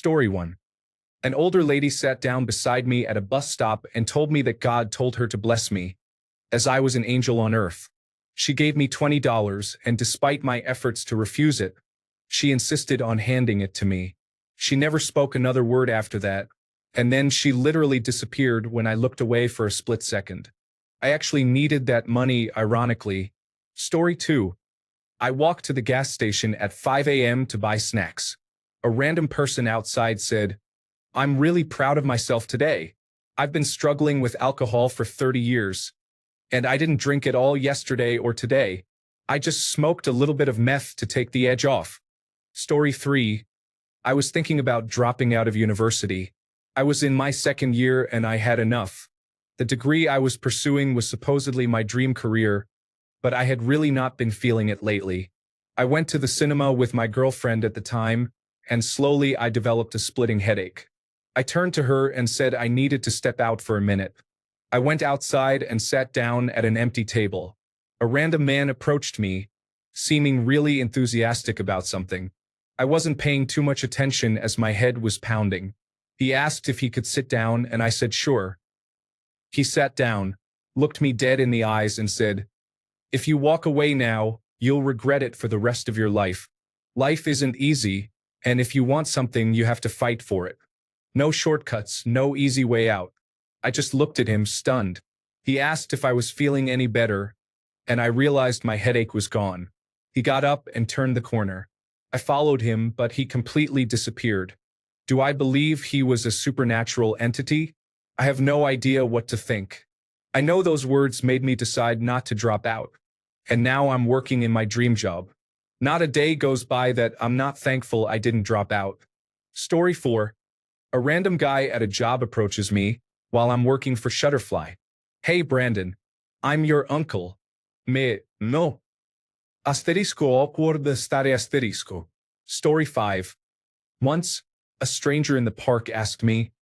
Story 1. An older lady sat down beside me at a bus stop and told me that God told her to bless me, as I was an angel on earth. She gave me $20, and despite my efforts to refuse it, she insisted on handing it to me. She never spoke another word after that, and then she literally disappeared when I looked away for a split second. I actually needed that money, ironically. Story 2. I walked to the gas station at 5 a.m. to buy snacks. A random person outside said, "I'm really proud of myself today. I've been struggling with alcohol for 30 years. And I didn't drink it all yesterday or today. I just smoked a little bit of meth to take the edge off." Story 3. I was thinking about dropping out of university. I was in my second year and I had enough. The degree I was pursuing was supposedly my dream career, but I had really not been feeling it lately. I went to the cinema with my girlfriend at the time, and slowly I developed a splitting headache. I turned to her and said I needed to step out for a minute. I went outside and sat down at an empty table. A random man approached me, seeming really enthusiastic about something. I wasn't paying too much attention as my head was pounding. He asked if he could sit down, and I said sure. He sat down, looked me dead in the eyes and said, "If you walk away now, you'll regret it for the rest of your life. Life isn't easy, and if you want something, you have to fight for it. No shortcuts, no easy way out." I just looked at him, stunned. He asked if I was feeling any better, and I realized my headache was gone. He got up and turned the corner. I followed him, but he completely disappeared. Do I believe he was a supernatural entity? I have no idea what to think. I know those words made me decide not to drop out. And now I'm working in my dream job. Not a day goes by that I'm not thankful I didn't drop out. Story 4. A random guy at a job approaches me while I'm working for Shutterfly. "Hey Brandon, I'm your uncle." Me, no. Asterisco awkward stare asterisco. Story 5. Once, a stranger in the park asked me,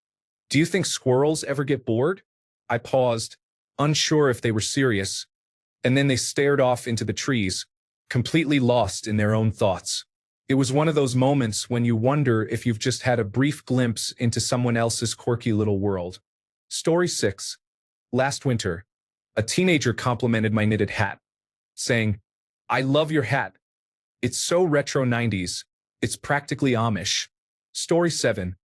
"Do you think squirrels ever get bored?" I paused, unsure if they were serious, and then they stared off into the trees, completely lost in their own thoughts. It was one of those moments when you wonder if you've just had a brief glimpse into someone else's quirky little world. Story 6. Last winter, a teenager complimented my knitted hat, saying, "I love your hat. It's so retro 90s. It's practically Amish." Story 7.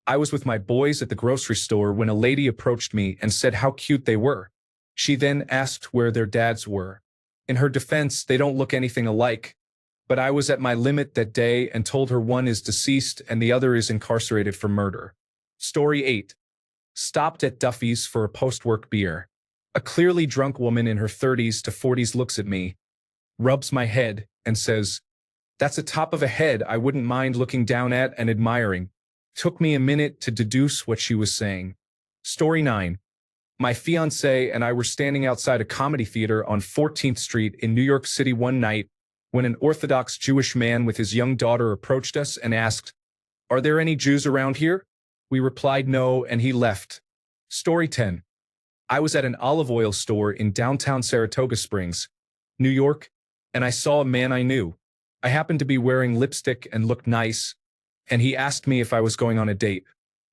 I was with my boys at the grocery store when a lady approached me and said how cute they were. She then asked where their dads were. In her defense, they don't look anything alike, but I was at my limit that day and told her one is deceased and the other is incarcerated for murder. Story 8. Stopped at Duffy's for a post-work beer. A clearly drunk woman in her 30s to 40s looks at me, rubs my head, and says, "That's a top of a head I wouldn't mind looking down at and admiring." Took me a minute to deduce what she was saying. Story 9. My fiancé and I were standing outside a comedy theater on 14th Street in New York City one night when an Orthodox Jewish man with his young daughter approached us and asked, "Are there any Jews around here?" We replied no, and he left. Story 10. I was at an olive oil store in downtown Saratoga Springs, New York, and I saw a man I knew. I happened to be wearing lipstick and looked nice, and he asked me if I was going on a date.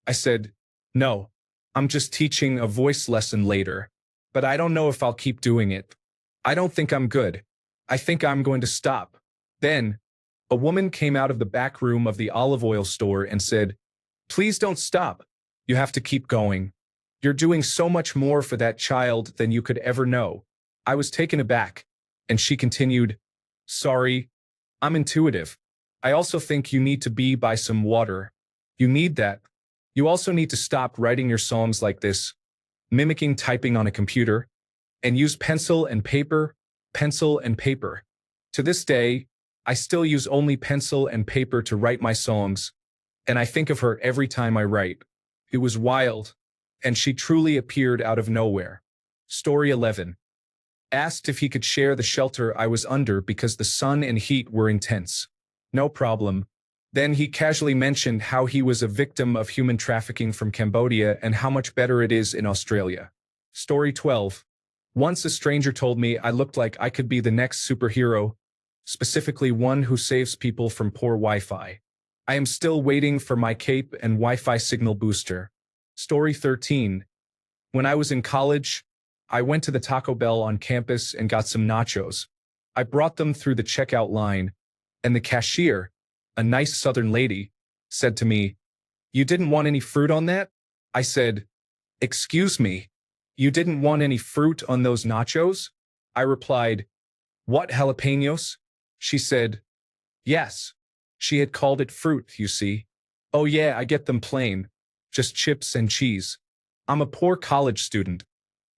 I said, "No, I'm just teaching a voice lesson later, but I don't know if I'll keep doing it. I don't think I'm good. I think I'm going to stop." Then, a woman came out of the back room of the olive oil store and said, "Please don't stop. You have to keep going. You're doing so much more for that child than you could ever know." I was taken aback, and she continued, "Sorry, I'm intuitive. I also think you need to be by some water. You need that. You also need to stop writing your songs like this, mimicking typing on a computer, and use pencil and paper, pencil and paper." To this day, I still use only pencil and paper to write my songs, and I think of her every time I write. It was wild, and she truly appeared out of nowhere. Story 11. Asked if he could share the shelter I was under because the sun and heat were intense. No problem. Then he casually mentioned how he was a victim of human trafficking from Cambodia and how much better it is in Australia. Story 12. Once a stranger told me I looked like I could be the next superhero, specifically one who saves people from poor Wi-Fi. I am still waiting for my cape and Wi-Fi signal booster. Story 13. When I was in college, I went to the Taco Bell on campus and got some nachos. I brought them through the checkout line, and the cashier, a nice Southern lady, said to me, "You didn't want any fruit on that?" I said, "Excuse me, you didn't want any fruit on those nachos?" I replied, "What, jalapenos?" She said, "Yes." She had called it fruit, you see. "Oh yeah, I get them plain. Just chips and cheese. I'm a poor college student.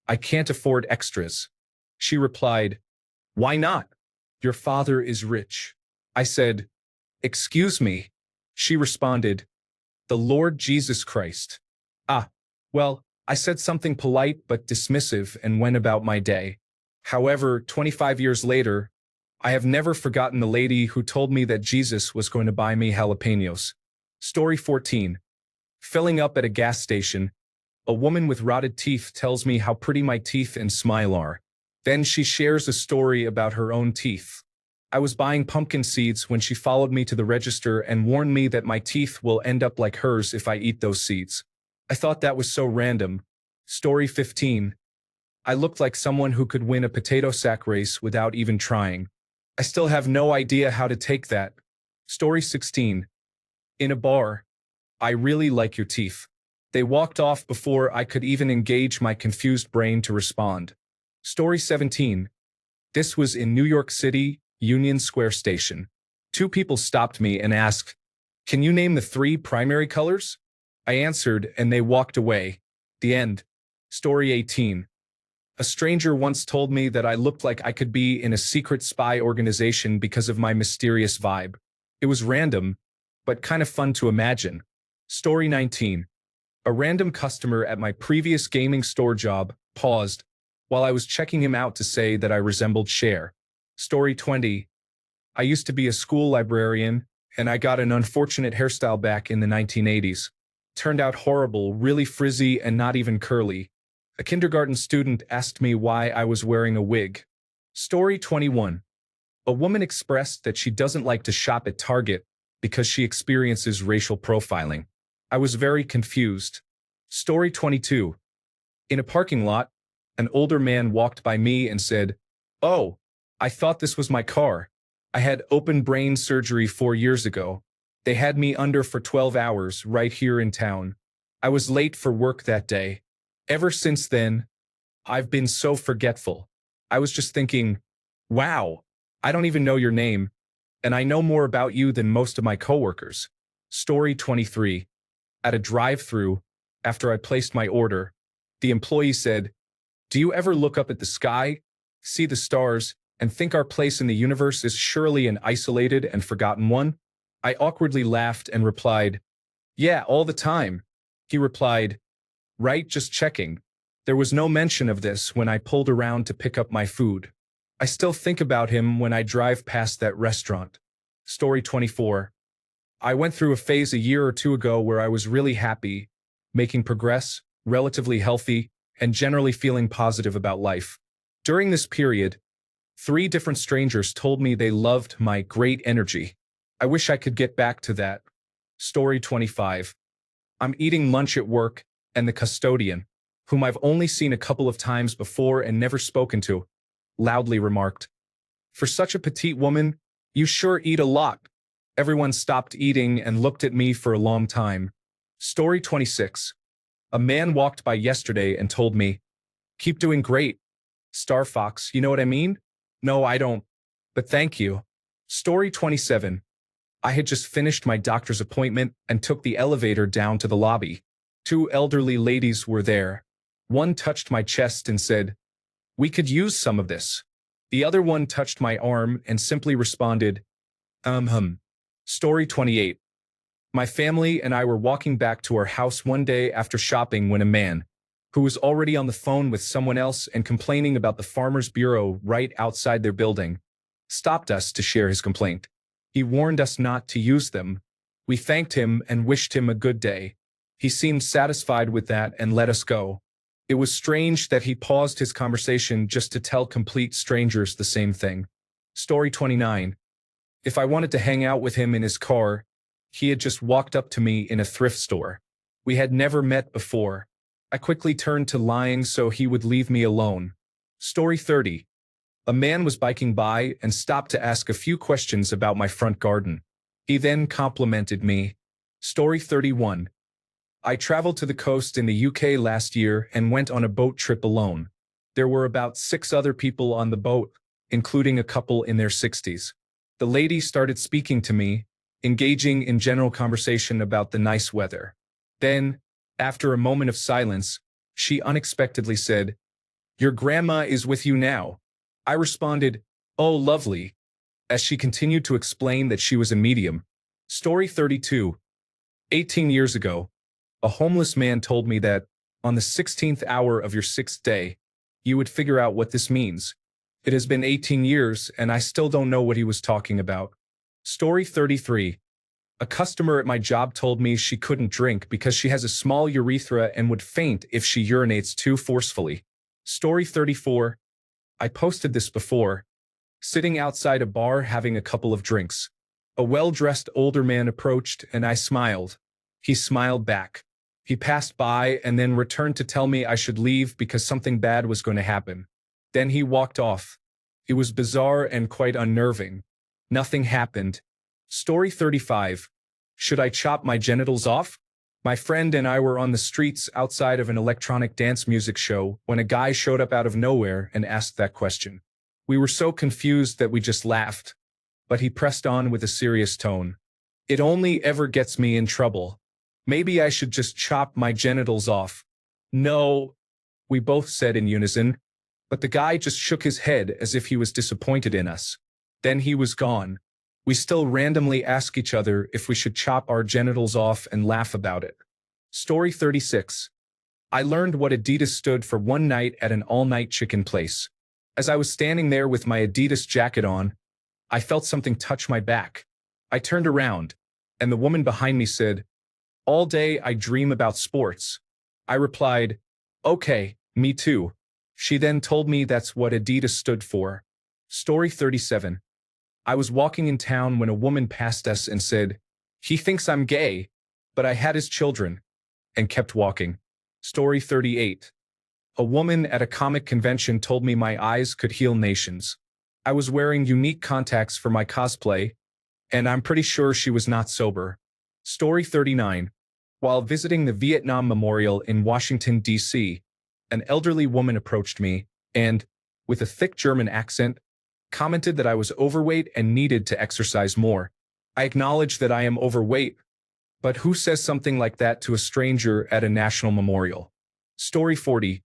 I can't afford extras." She replied, "Why not? Your father is rich." I said, "Excuse me." She responded, "The Lord Jesus Christ." Ah, well, I said something polite but dismissive and went about my day. However, 25 years later, I have never forgotten the lady who told me that Jesus was going to buy me jalapenos. Story 14. Filling up at a gas station, a woman with rotted teeth tells me how pretty my teeth and smile are. Then she shares a story about her own teeth. I was buying pumpkin seeds when she followed me to the register and warned me that my teeth will end up like hers if I eat those seeds. I thought that was so random. Story 15. I looked like someone who could win a potato sack race without even trying. I still have no idea how to take that. Story 16. In a bar. I really like your teeth. They walked off before I could even engage my confused brain to respond. Story 17. This was in New York City, Union Square Station. Two people stopped me and asked, "Can you name the three primary colors?" I answered and they walked away. The end. Story 18. A stranger once told me that I looked like I could be in a secret spy organization because of my mysterious vibe. It was random, but kind of fun to imagine. Story 19. A random customer at my previous gaming store job paused while I was checking him out to say that I resembled Cher. Story 20. I used to be a school librarian, and I got an unfortunate hairstyle back in the 1980s. Turned out horrible, really frizzy, and not even curly. A kindergarten student asked me why I was wearing a wig. Story 21. A woman expressed that she doesn't like to shop at Target because she experiences racial profiling. I was very confused. Story 22. In a parking lot, an older man walked by me and said, "Oh, I thought this was my car. I had open brain surgery 4 years ago. They had me under for 12 hours right here in town. I was late for work that day. Ever since then, I've been so forgetful." I was just thinking, wow, I don't even know your name, and I know more about you than most of my coworkers. Story 23. At a drive-thru, after I placed my order, the employee said, "Do you ever look up at the sky, see the stars, and think our place in the universe is surely an isolated and forgotten one?" I awkwardly laughed and replied, "Yeah, all the time." He replied, "Right, just checking." There was no mention of this when I pulled around to pick up my food. I still think about him when I drive past that restaurant. Story 24. I went through a phase a year or two ago where I was really happy, making progress, relatively healthy, and generally feeling positive about life. During this period, 3 different strangers told me they loved my great energy. I wish I could get back to that. Story 25. I'm eating lunch at work, and the custodian, whom I've only seen a couple of times before and never spoken to, loudly remarked, "For such a petite woman, you sure eat a lot." Everyone stopped eating and looked at me for a long time. Story 26. A man walked by yesterday and told me, "Keep doing great. Star Fox, you know what I mean?" No, I don't. But thank you. Story 27. I had just finished my doctor's appointment and took the elevator down to the lobby. 2 elderly ladies were there. One touched my chest and said, "We could use some of this." The other one touched my arm and simply responded, "Hum." Story 28. My family and I were walking back to our house one day after shopping when a man, who was already on the phone with someone else and complaining about the Farmers Bureau right outside their building, stopped us to share his complaint. He warned us not to use them. We thanked him and wished him a good day. He seemed satisfied with that and let us go. It was strange that he paused his conversation just to tell complete strangers the same thing. Story 29. If I wanted to hang out with him in his car, He had just walked up to me in a thrift store. We had never met before. I quickly turned to lying so he would leave me alone. Story 30. A man was biking by and stopped to ask a few questions about my front garden. He then complimented me. Story 31. I traveled to the coast in the UK last year and went on a boat trip alone. There were about 6 other people on the boat, including a couple in their 60s. The lady started speaking to me, engaging in general conversation about the nice weather. Then, after a moment of silence, she unexpectedly said, "Your grandma is with you now." I responded, "Oh, lovely," as she continued to explain that she was a medium. Story 32. 18 years ago, a homeless man told me that, on the 16th hour of your 6th day, you would figure out what this means. It has been 18 years, and I still don't know what he was talking about. Story 33. A customer at my job told me she couldn't drink because she has a small urethra and would faint if she urinates too forcefully. Story 34. I posted this before. Sitting outside a bar having a couple of drinks. A well-dressed older man approached and I smiled. He smiled back. He passed by and then returned to tell me I should leave because something bad was going to happen. Then he walked off. It was bizarre and quite unnerving. Nothing happened. Story 35. Should I chop my genitals off? My friend and I were on the streets outside of an electronic dance music show when a guy showed up out of nowhere and asked that question. We were so confused that we just laughed. But he pressed on with a serious tone. It only ever gets me in trouble. Maybe I should just chop my genitals off. No, we both said in unison. But the guy just shook his head as if he was disappointed in us. Then he was gone. We still randomly ask each other if we should chop our genitals off and laugh about it. Story 36. I learned what Adidas stood for one night at an all-night chicken place. As I was standing there with my Adidas jacket on, I felt something touch my back. I turned around, and the woman behind me said, "All day I dream about sports." I replied, "Okay, me too." She then told me that's what Adidas stood for. Story 37. I was walking in town when a woman passed us and said, "He thinks I'm gay," but I had his children, and kept walking. Story 38. A woman at a comic convention told me my eyes could heal nations. I was wearing unique contacts for my cosplay, and I'm pretty sure she was not sober. Story 39. While visiting the Vietnam Memorial in Washington, D.C., an elderly woman approached me and, with a thick German accent, commented that I was overweight and needed to exercise more. I acknowledge that I am overweight, but who says something like that to a stranger at a national memorial? Story 40.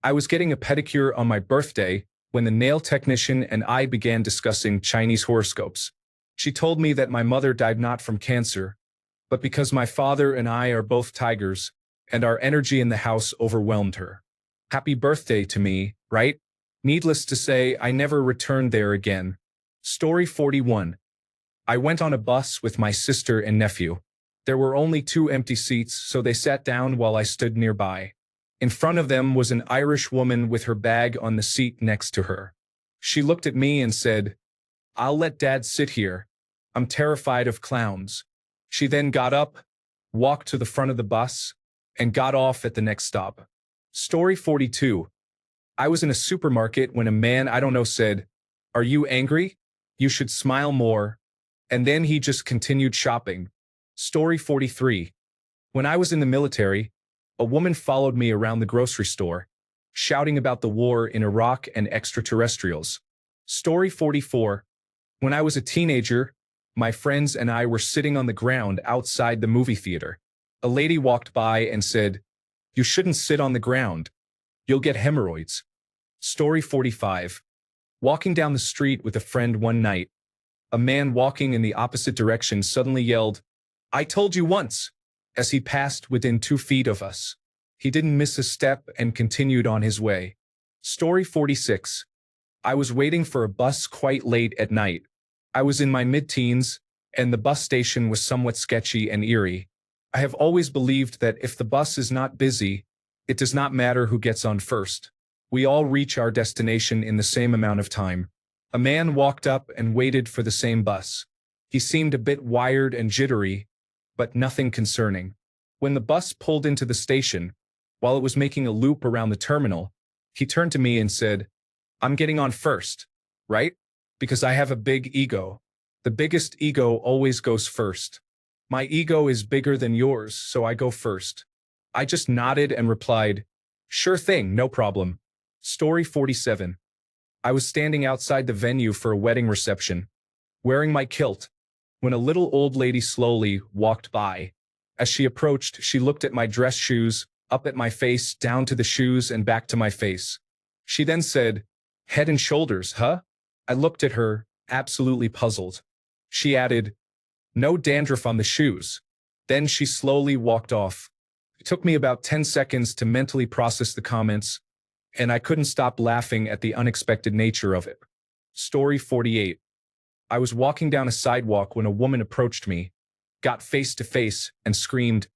I was getting a pedicure on my birthday when the nail technician and I began discussing Chinese horoscopes. She told me that my mother died not from cancer, but because my father and I are both tigers, and our energy in the house overwhelmed her. Happy birthday to me, right? Needless to say, I never returned there again. Story 41. I went on a bus with my sister and nephew. There were only 2 empty seats, so they sat down while I stood nearby. In front of them was an Irish woman with her bag on the seat next to her. She looked at me and said, "I'll let Dad sit here. I'm terrified of clowns." She then got up, walked to the front of the bus, and got off at the next stop. Story 42. I was in a supermarket when a man I don't know said, "Are you angry? You should smile more." And then he just continued shopping. Story 43. When I was in the military, a woman followed me around the grocery store, shouting about the war in Iraq and extraterrestrials. Story 44. When I was a teenager, my friends and I were sitting on the ground outside the movie theater. A lady walked by and said, "You shouldn't sit on the ground. You'll get hemorrhoids." Story 45. Walking down the street with a friend one night, a man walking in the opposite direction suddenly yelled, "I told you once," as he passed within 2 feet of us. He didn't miss a step and continued on his way. Story 46. I was waiting for a bus quite late at night. I was in my mid-teens, and the bus station was somewhat sketchy and eerie. I have always believed that if the bus is not busy, it does not matter who gets on first. We all reach our destination in the same amount of time. A man walked up and waited for the same bus. He seemed a bit wired and jittery, but nothing concerning. When the bus pulled into the station, while it was making a loop around the terminal, he turned to me and said, "I'm getting on first, right? Because I have a big ego. The biggest ego always goes first. My ego is bigger than yours, so I go first." I just nodded and replied, "Sure thing, no problem." Story 47. I was standing outside the venue for a wedding reception, wearing my kilt, when a little old lady slowly walked by. As she approached, she looked at my dress shoes, up at my face, down to the shoes, and back to my face. She then said, "Head and Shoulders, huh?" I looked at her, absolutely puzzled. She added, "No dandruff on the shoes." Then she slowly walked off. It took me about 10 seconds to mentally process the comments, and I couldn't stop laughing at the unexpected nature of it. Story 48. I was walking down a sidewalk when a woman approached me, got face to face, and screamed,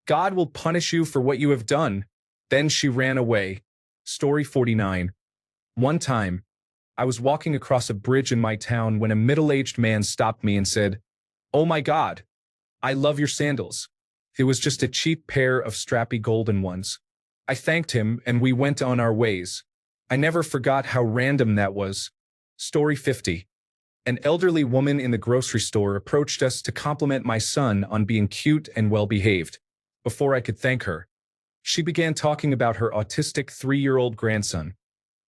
"God will punish you for what you have done." Then she ran away. Story 49. One time, I was walking across a bridge in my town when a middle-aged man stopped me and said, "Oh my God, I love your sandals." It was just a cheap pair of strappy golden ones. I thanked him and we went on our ways. I never forgot how random that was. Story 50. An elderly woman in the grocery store approached us to compliment my son on being cute and well-behaved. Before I could thank her, she began talking about her autistic 3-year-old grandson,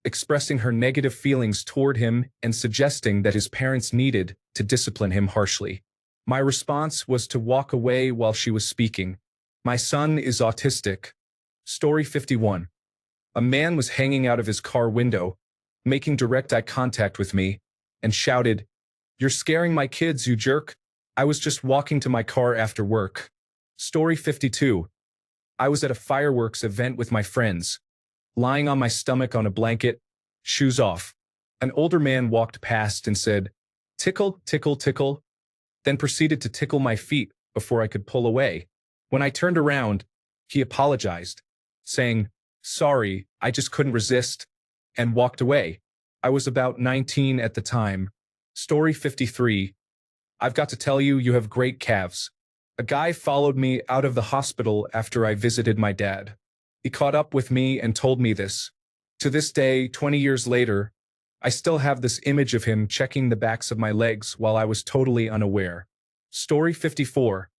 expressing her negative feelings toward him and suggesting that his parents needed to discipline him harshly. My response was to walk away while she was speaking. My son is autistic. Story 51. A man was hanging out of his car window, making direct eye contact with me, and shouted, "You're scaring my kids, you jerk." I was just walking to my car after work. Story 52. I was at a fireworks event with my friends, lying on my stomach on a blanket, shoes off. An older man walked past and said, "Tickle, tickle, tickle," then proceeded to tickle my feet before I could pull away. When I turned around, he apologized, saying, "Sorry, I just couldn't resist," and walked away. I was about 19 at the time. Story 53. I've got to tell you, you have great calves. A guy followed me out of the hospital after I visited my dad. He caught up with me and told me this. To this day, 20 years later, I still have this image of him checking the backs of my legs while I was totally unaware. Story 54.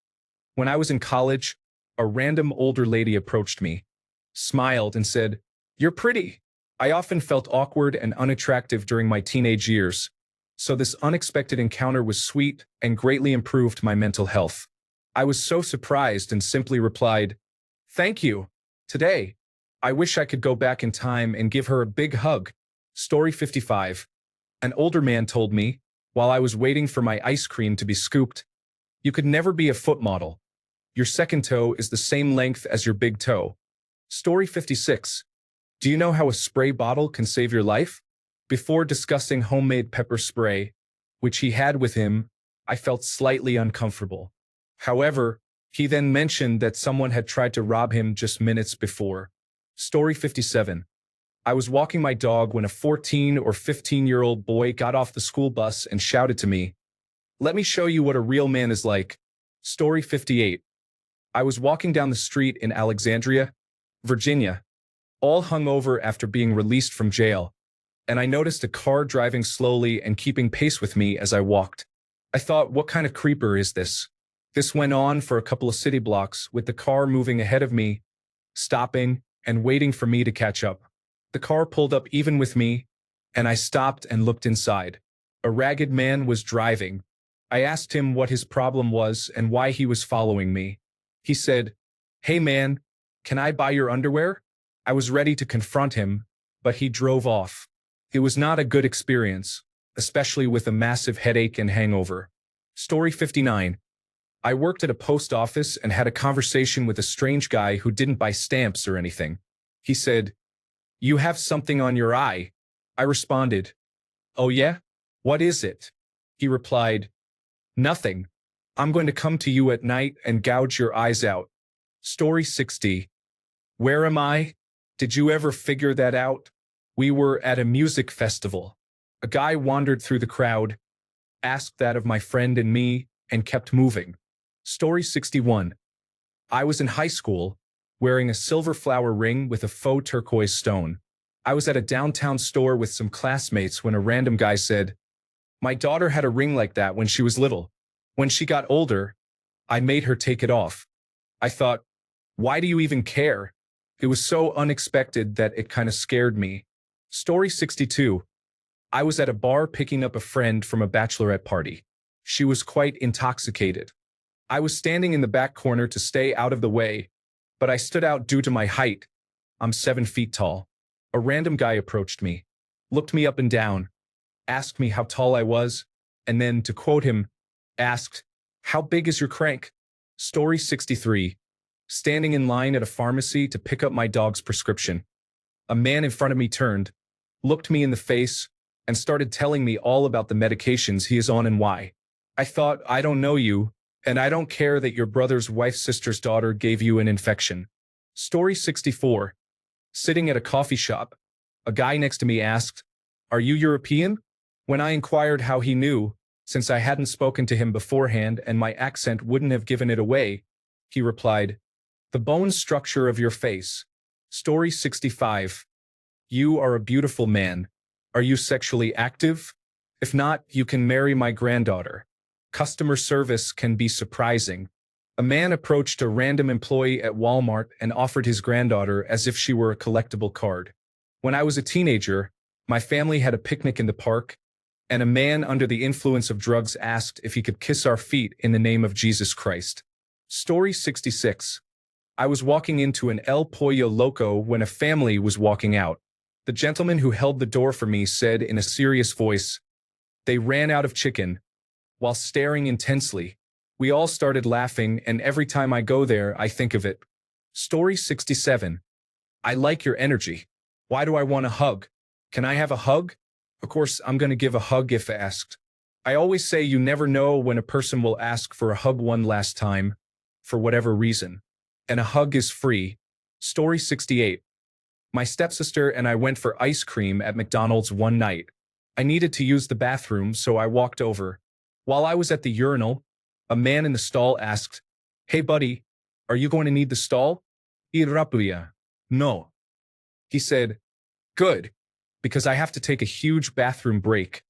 When I was in college, a random older lady approached me, smiled, and said, "You're pretty." I often felt awkward and unattractive during my teenage years, so this unexpected encounter was sweet and greatly improved my mental health. I was so surprised and simply replied, "Thank you. Today, I wish I could go back in time and give her a big hug." Story 55. An older man told me, while I was waiting for my ice cream to be scooped, "You could never be a foot model. Your second toe is the same length as your big toe." Story 56. Do you know how a spray bottle can save your life? Before discussing homemade pepper spray, which he had with him, I felt slightly uncomfortable. However, he then mentioned that someone had tried to rob him just minutes before. Story 57. I was walking my dog when a 14 or 15-year-old boy got off the school bus and shouted to me, "Let me show you what a real man is like." Story 58. I was walking down the street in Alexandria, Virginia, all hungover after being released from jail, and I noticed a car driving slowly and keeping pace with me as I walked. I thought, what kind of creeper is this? This went on for a couple of city blocks, with the car moving ahead of me, stopping, and waiting for me to catch up. The car pulled up even with me, and I stopped and looked inside. A ragged man was driving. I asked him what his problem was and why he was following me. He said, "Hey man, can I buy your underwear?" I was ready to confront him, but he drove off. It was not a good experience, especially with a massive headache and hangover. Story 59. I worked at a post office and had a conversation with a strange guy who didn't buy stamps or anything. He said, "You have something on your eye." I responded, "Oh yeah? What is it?" He replied, "Nothing. I'm going to come to you at night and gouge your eyes out." Story 60. Where am I? Did you ever figure that out? We were at a music festival. A guy wandered through the crowd, asked that of my friend and me, and kept moving. Story 61. I was in high school, wearing a silver flower ring with a faux turquoise stone. I was at a downtown store with some classmates when a random guy said, "My daughter had a ring like that when she was little. When she got older, I made her take it off." I thought, why do you even care? It was so unexpected that it kind of scared me. Story 62. I was at a bar picking up a friend from a bachelorette party. She was quite intoxicated. I was standing in the back corner to stay out of the way, but I stood out due to my height. I'm 7 feet tall. A random guy approached me, looked me up and down, asked me how tall I was, and then, to quote him, asked, "How big is your crank?" Story 63. Standing in line at a pharmacy to pick up my dog's prescription. A man in front of me turned, looked me in the face, and started telling me all about the medications he is on and why. I thought, I don't know you, and I don't care that your brother's wife's sister's daughter gave you an infection. Story 64. Sitting at a coffee shop, a guy next to me asked, "Are you European?" When I inquired how he knew, since I hadn't spoken to him beforehand and my accent wouldn't have given it away, he replied, "The bone structure of your face." Story 65. You are a beautiful man. Are you sexually active? If not, you can marry my granddaughter. Customer service can be surprising. A man approached a random employee at Walmart and offered his granddaughter as if she were a collectible card. When I was a teenager, my family had a picnic in the park, and a man under the influence of drugs asked if he could kiss our feet in the name of Jesus Christ. Story 66. I was walking into an El Pollo Loco when a family was walking out. The gentleman who held the door for me said in a serious voice, "They ran out of chicken," while staring intensely. We all started laughing, and every time I go there, I think of it. Story 67. I like your energy. Why do I want a hug? Can I have a hug? Of course, I'm going to give a hug if asked. I always say you never know when a person will ask for a hug one last time, for whatever reason. And a hug is free. Story 68. My stepsister and I went for ice cream at McDonald's one night. I needed to use the bathroom, so I walked over. While I was at the urinal, a man in the stall asked, "Hey buddy, are you going to need the stall?" "Irapuya." "No." He said, "Good, because I have to take a huge bathroom break."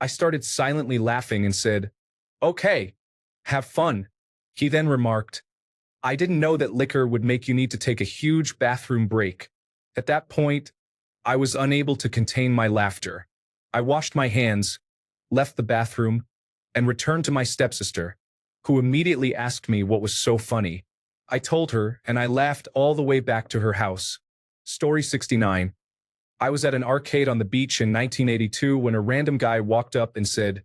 I started silently laughing and said, "Okay, have fun." He then remarked, "I didn't know that liquor would make you need to take a huge bathroom break." At that point, I was unable to contain my laughter. I washed my hands, left the bathroom, and returned to my stepsister, who immediately asked me what was so funny. I told her, and I laughed all the way back to her house. Story 69. I was at an arcade on the beach in 1982 when a random guy walked up and said,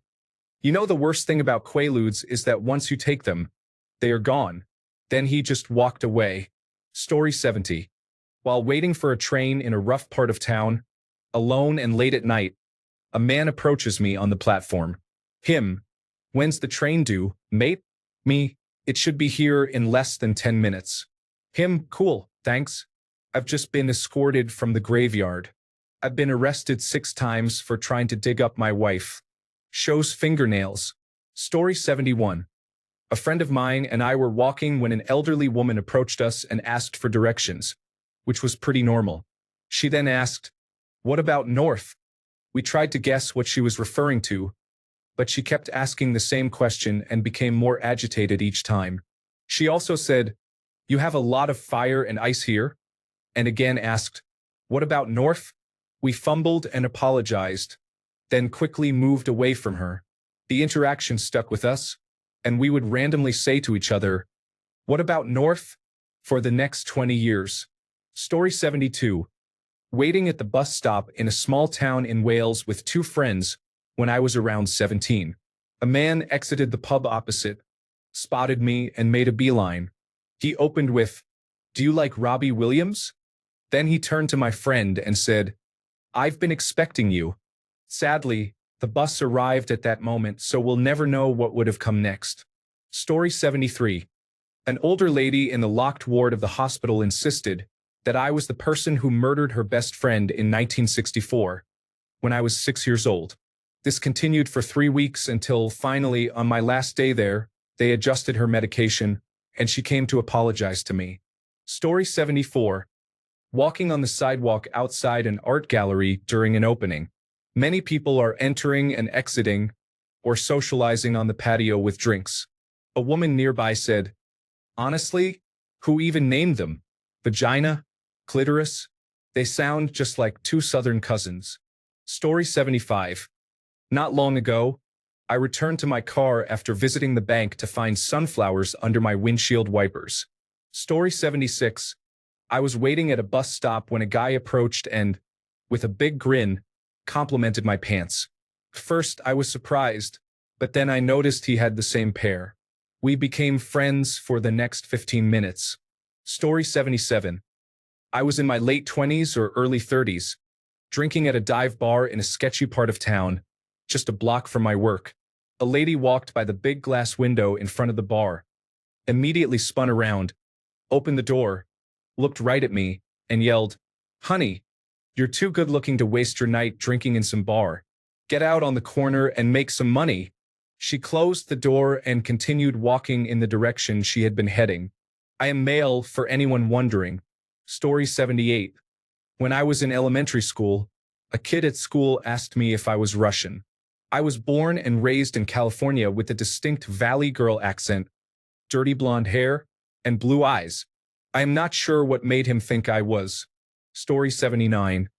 "You know the worst thing about Quaaludes is that once you take them, they are gone." Then he just walked away. Story 70. While waiting for a train in a rough part of town, alone and late at night, a man approaches me on the platform. Him, "When's the train due, mate?" Me, "It should be here in less than 10 minutes. Him, "Cool, thanks. I've just been escorted from the graveyard. I've been arrested 6 times for trying to dig up my wife." Shows fingernails. Story 71. A friend of mine and I were walking when an elderly woman approached us and asked for directions, which was pretty normal. She then asked, "What about north?" We tried to guess what she was referring to, but she kept asking the same question and became more agitated each time. She also said, "You have a lot of fire and ice here?" And again asked, "What about north?" We fumbled and apologized, then quickly moved away from her. The interaction stuck with us, and we would randomly say to each other, "What about north?" for the next 20 years. Story 72. Waiting at the bus stop in a small town in Wales with 2 friends when I was around 17. A man exited the pub opposite, spotted me, and made a beeline. He opened with, "Do you like Robbie Williams?" Then he turned to my friend and said, "I've been expecting you." Sadly, the bus arrived at that moment, so we'll never know what would have come next. Story 73. An older lady in the locked ward of the hospital insisted that I was the person who murdered her best friend in 1964, when I was 6 years old. This continued for 3 weeks until, finally, on my last day there, They adjusted her medication, and she came to apologize to me. Story 74. Walking on the sidewalk outside an art gallery during an opening. Many people are entering and exiting, or socializing on the patio with drinks. A woman nearby said, "Honestly, who even named them? Vagina? Clitoris? They sound just like two southern cousins." Story 75. Not long ago, I returned to my car after visiting the bank to find sunflowers under my windshield wipers. Story 76. I was waiting at a bus stop when a guy approached and, with a big grin, complimented my pants. First, I was surprised, but then I noticed he had the same pair. We became friends for the next 15 minutes. Story 77. I was in my late 20s or early 30s, drinking at a dive bar in a sketchy part of town, just a block from my work. A lady walked by the big glass window in front of the bar, immediately spun around, opened the door, looked right at me, and yelled, "Honey, you're too good looking to waste your night drinking in some bar. Get out on the corner and make some money." She closed the door and continued walking in the direction she had been heading. I am male, for anyone wondering. Story 78. When I was in elementary school, a kid at school asked me if I was Russian. I was born and raised in California with a distinct Valley Girl accent, dirty blonde hair, and blue eyes. I am not sure what made him think I was. Story 79.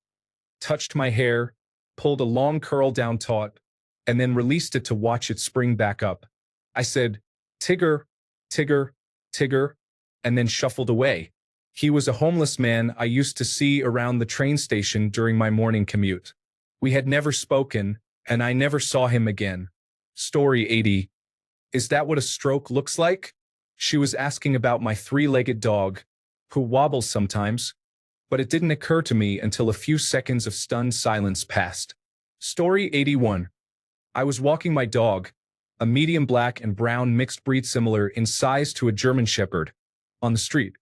Touched my hair, pulled a long curl down taut, and then released it to watch it spring back up. I said, "Tigger, Tigger, Tigger," and then shuffled away. He was a homeless man I used to see around the train station during my morning commute. We had never spoken, and I never saw him again. Story 80. Is that what a stroke looks like? She was asking about my three-legged dog, who wobbles sometimes, but it didn't occur to me until a few seconds of stunned silence passed. Story 81. I was walking my dog, a medium black and brown mixed breed similar in size to a German Shepherd, on the street.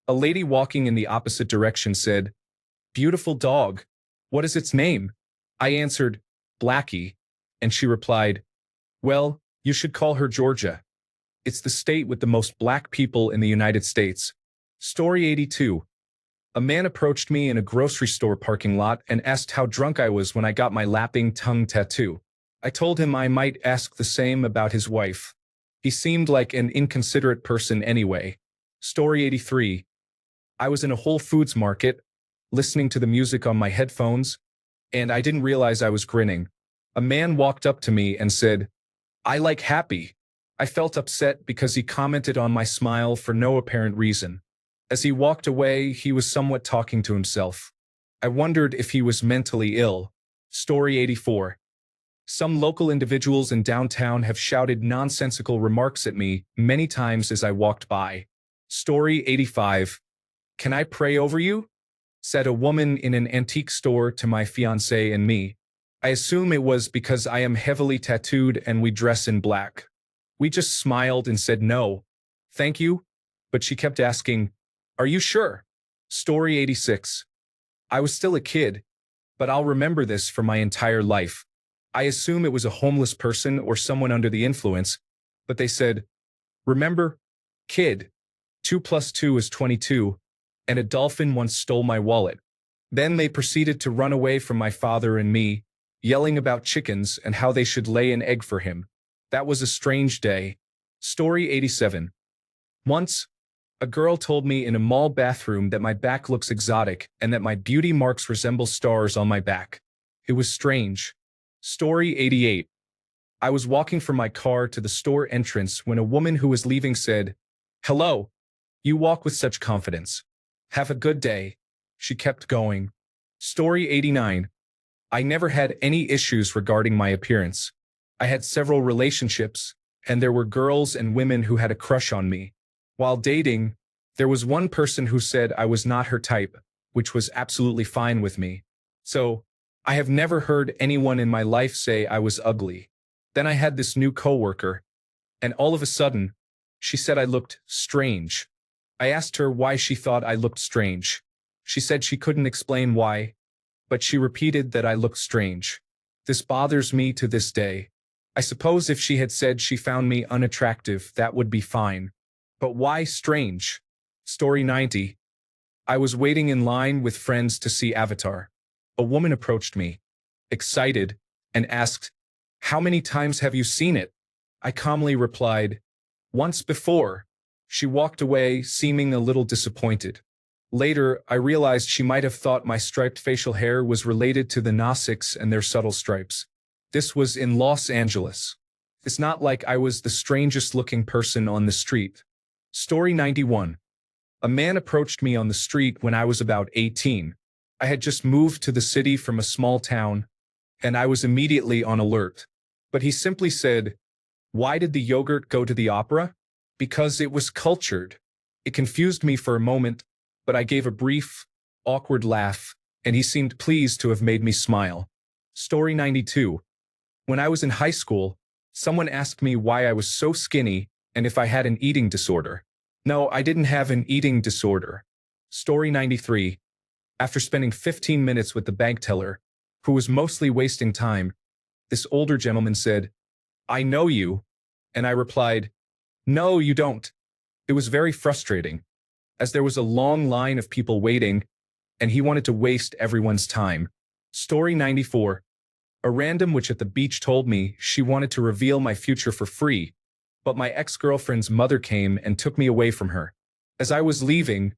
A lady walking in the opposite direction said, "Beautiful dog. What is its name?" I answered, "Blackie," and she replied, "Well, you should call her Georgia. It's the state with the most black people in the United States." Story 82. A man approached me in a grocery store parking lot and asked how drunk I was when I got my lapping tongue tattoo. I told him I might ask the same about his wife. He seemed like an inconsiderate person anyway. Story 83. I was in a Whole Foods market, listening to the music on my headphones, and I didn't realize I was grinning. A man walked up to me and said, "I like happy." I felt upset because he commented on my smile for no apparent reason. As he walked away, he was somewhat talking to himself. I wondered if he was mentally ill. Story 84. Some local individuals in downtown have shouted nonsensical remarks at me many times as I walked by. Story 85. "Can I pray over you?" said a woman in an antique store to my fiancé and me. I assume it was because I am heavily tattooed and we dress in black. We just smiled and said no, thank you, but she kept asking, "Are you sure?" Story 86. I was still a kid, but I'll remember this for my entire life. I assume it was a homeless person or someone under the influence, but they said, "Remember, kid, 2 plus 2 is 22, and a dolphin once stole my wallet." Then they proceeded to run away from my father and me, yelling about chickens and how they should lay an egg for him. That was a strange day. Story 87. Once, a girl told me in a mall bathroom that my back looks exotic and that my beauty marks resemble stars on my back. It was strange. Story 88. I was walking from my car to the store entrance when a woman who was leaving said, "Hello. You walk with such confidence. Have a good day." She kept going. Story 89. I never had any issues regarding my appearance. I had several relationships, and there were girls and women who had a crush on me. While dating, there was one person who said I was not her type, which was absolutely fine with me. So, I have never heard anyone in my life say I was ugly. Then I had this new coworker, and all of a sudden, she said I looked strange. I asked her why she thought I looked strange. She said she couldn't explain why, but she repeated that I looked strange. This bothers me to this day. I suppose if she had said she found me unattractive, that would be fine. But why strange? Story 90. I was waiting in line with friends to see Avatar. A woman approached me, excited, and asked, "How many times have you seen it?" I calmly replied, "Once before." She walked away, seeming a little disappointed. Later, I realized she might have thought my striped facial hair was related to the Nasics and their subtle stripes. This was in Los Angeles. It's not like I was the strangest looking person on the street. Story 91. A man approached me on the street when I was about 18. I had just moved to the city from a small town, and I was immediately on alert. But he simply said, "Why did the yogurt go to the opera?" Because it was cultured. It confused me for a moment, but I gave a brief, awkward laugh, and he seemed pleased to have made me smile. Story 92. When I was in high school, someone asked me why I was so skinny and if I had an eating disorder. No, I didn't have an eating disorder. Story 93. After spending 15 minutes with the bank teller, who was mostly wasting time, this older gentleman said, "I know you," and I replied, "No, you don't." It was very frustrating, as there was a long line of people waiting, and he wanted to waste everyone's time. Story 94. A random witch at the beach told me she wanted to reveal my future for free, but my ex-girlfriend's mother came and took me away from her. As I was leaving,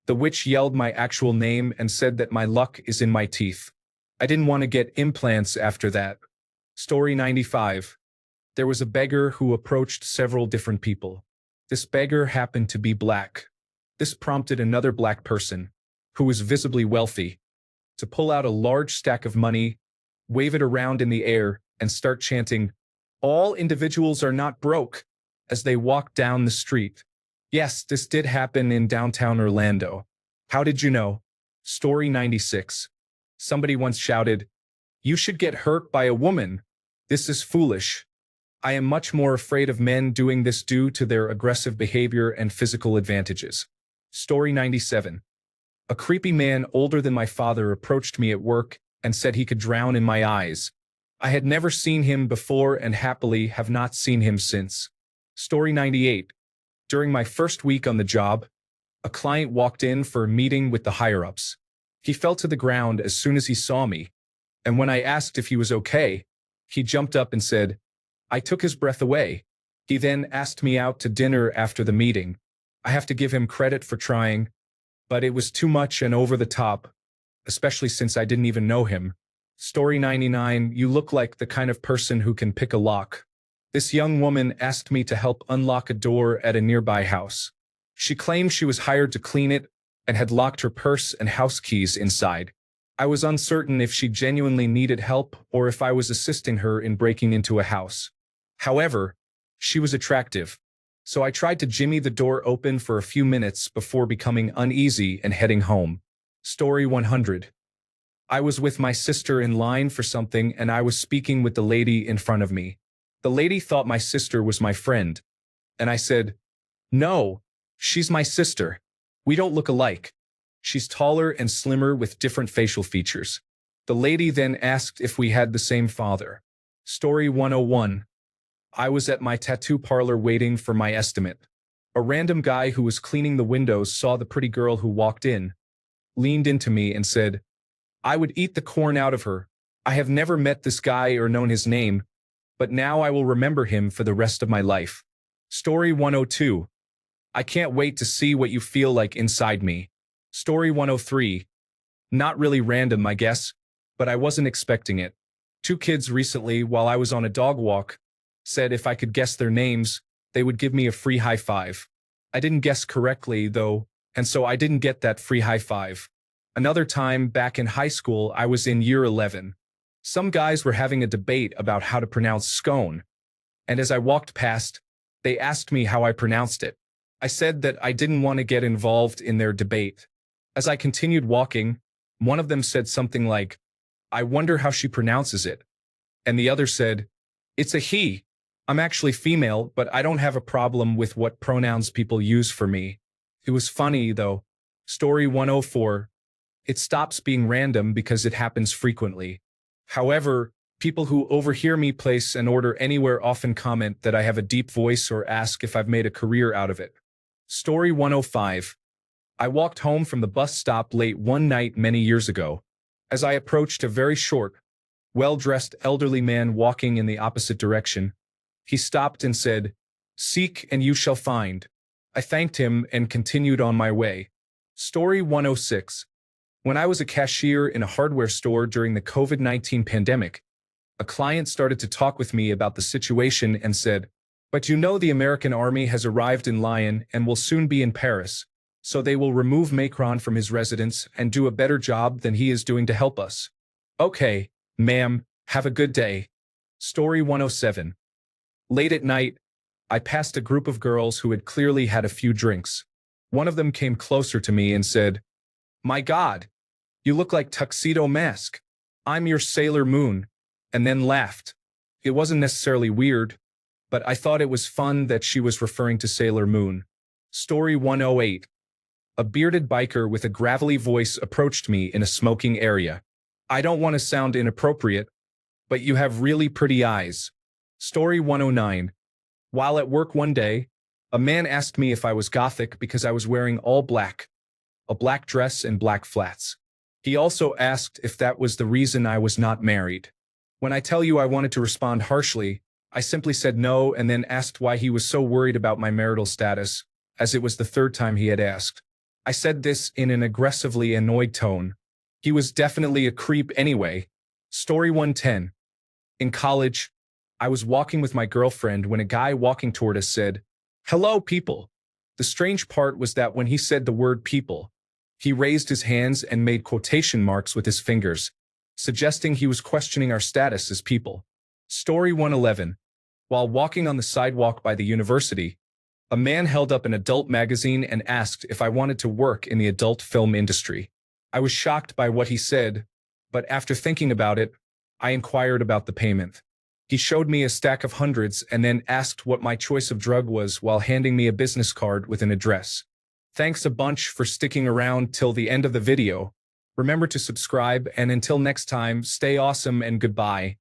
the witch yelled my actual name and said that my luck is in my teeth. I didn't want to get implants after that. Story 95. There was a beggar who approached several different people. This beggar happened to be black. This prompted another black person, who was visibly wealthy, to pull out a large stack of money, wave it around in the air, and start chanting, "All individuals are not broke," as they walked down the street. Yes, this did happen in downtown Orlando. How did you know? Story 96. Somebody once shouted, "You should get hurt by a woman. This is foolish." I am much more afraid of men doing this due to their aggressive behavior and physical advantages. Story 97. A creepy man older than my father approached me at work and said he could drown in my eyes. I had never seen him before and happily have not seen him since. Story 98. During my first week on the job, a client walked in for a meeting with the higher-ups. He fell to the ground as soon as he saw me, and when I asked if he was okay, he jumped up and said, "I took his breath away." He then asked me out to dinner after the meeting. I have to give him credit for trying, but it was too much and over the top, especially since I didn't even know him. Story 99. You look like the kind of person who can pick a lock. This young woman asked me to help unlock a door at a nearby house. She claimed she was hired to clean it and had locked her purse and house keys inside. I was uncertain if she genuinely needed help or if I was assisting her in breaking into a house. However, she was attractive, so I tried to jimmy the door open for a few minutes before becoming uneasy and heading home. Story 100. I was with my sister in line for something and I was speaking with the lady in front of me. The lady thought my sister was my friend, and I said, "No, she's my sister. We don't look alike. She's taller and slimmer with different facial features." The lady then asked if we had the same father. Story 101. I was at my tattoo parlor waiting for my estimate. A random guy who was cleaning the windows saw the pretty girl who walked in, leaned into me and said, "I would eat the corn out of her. I have never met this guy or known his name, but now I will remember him for the rest of my life." Story 102. I can't wait to see what you feel like inside me. Story 103. Not really random, I guess, but I wasn't expecting it. Two kids recently, while I was on a dog walk, said if I could guess their names, they would give me a free high five. I didn't guess correctly, though, and so I didn't get that free high five. Another time, back in high school, I was in year 11. Some guys were having a debate about how to pronounce scone, and as I walked past, they asked me how I pronounced it. I said that I didn't want to get involved in their debate. As I continued walking, one of them said something like, "I wonder how she pronounces it." And the other said, "It's a he. I'm actually female, but I don't have a problem with what pronouns people use for me." It was funny, though. Story 104. It stops being random because it happens frequently. However, People who overhear me place an order anywhere often comment that I have a deep voice or ask if I've made a career out of it. Story 105. I walked home from the bus stop late one night many years ago. As I approached a very short, well-dressed elderly man walking in the opposite direction, he stopped and said, "Seek and you shall find." I thanked him and continued on my way. Story 106. When I was a cashier in a hardware store during the COVID-19 pandemic, a client started to talk with me about the situation and said, "But you know the American army has arrived in Lyon and will soon be in Paris, so they will remove Macron from his residence and do a better job than he is doing to help us." Okay, ma'am, have a good day. Story 107. Late at night, I passed a group of girls who had clearly had a few drinks. One of them came closer to me and said, "My God, you look like Tuxedo Mask. I'm your Sailor Moon," and then laughed. It wasn't necessarily weird, but I thought it was fun that she was referring to Sailor Moon. Story 108. A bearded biker with a gravelly voice approached me in a smoking area. "I don't want to sound inappropriate, but you have really pretty eyes." Story 109. While at work one day, a man asked me if I was gothic because I was wearing all black, a black dress and black flats. He also asked if that was the reason I was not married. When I tell you I wanted to respond harshly, I simply said no and then asked why he was so worried about my marital status, as it was the third time he had asked. I said this in an aggressively annoyed tone. He was definitely a creep anyway. Story 110. In college, I was walking with my girlfriend when a guy walking toward us said, "Hello, people." The strange part was that when he said the word people, he raised his hands and made quotation marks with his fingers, suggesting he was questioning our status as people. Story 111. While walking on the sidewalk by the university, a man held up an adult magazine and asked if I wanted to work in the adult film industry. I was shocked by what he said, but after thinking about it, I inquired about the payment. He showed me a stack of hundreds and then asked what my choice of drug was while handing me a business card with an address. Thanks a bunch for sticking around till the end of the video. Remember to subscribe, and until next time, stay awesome and goodbye.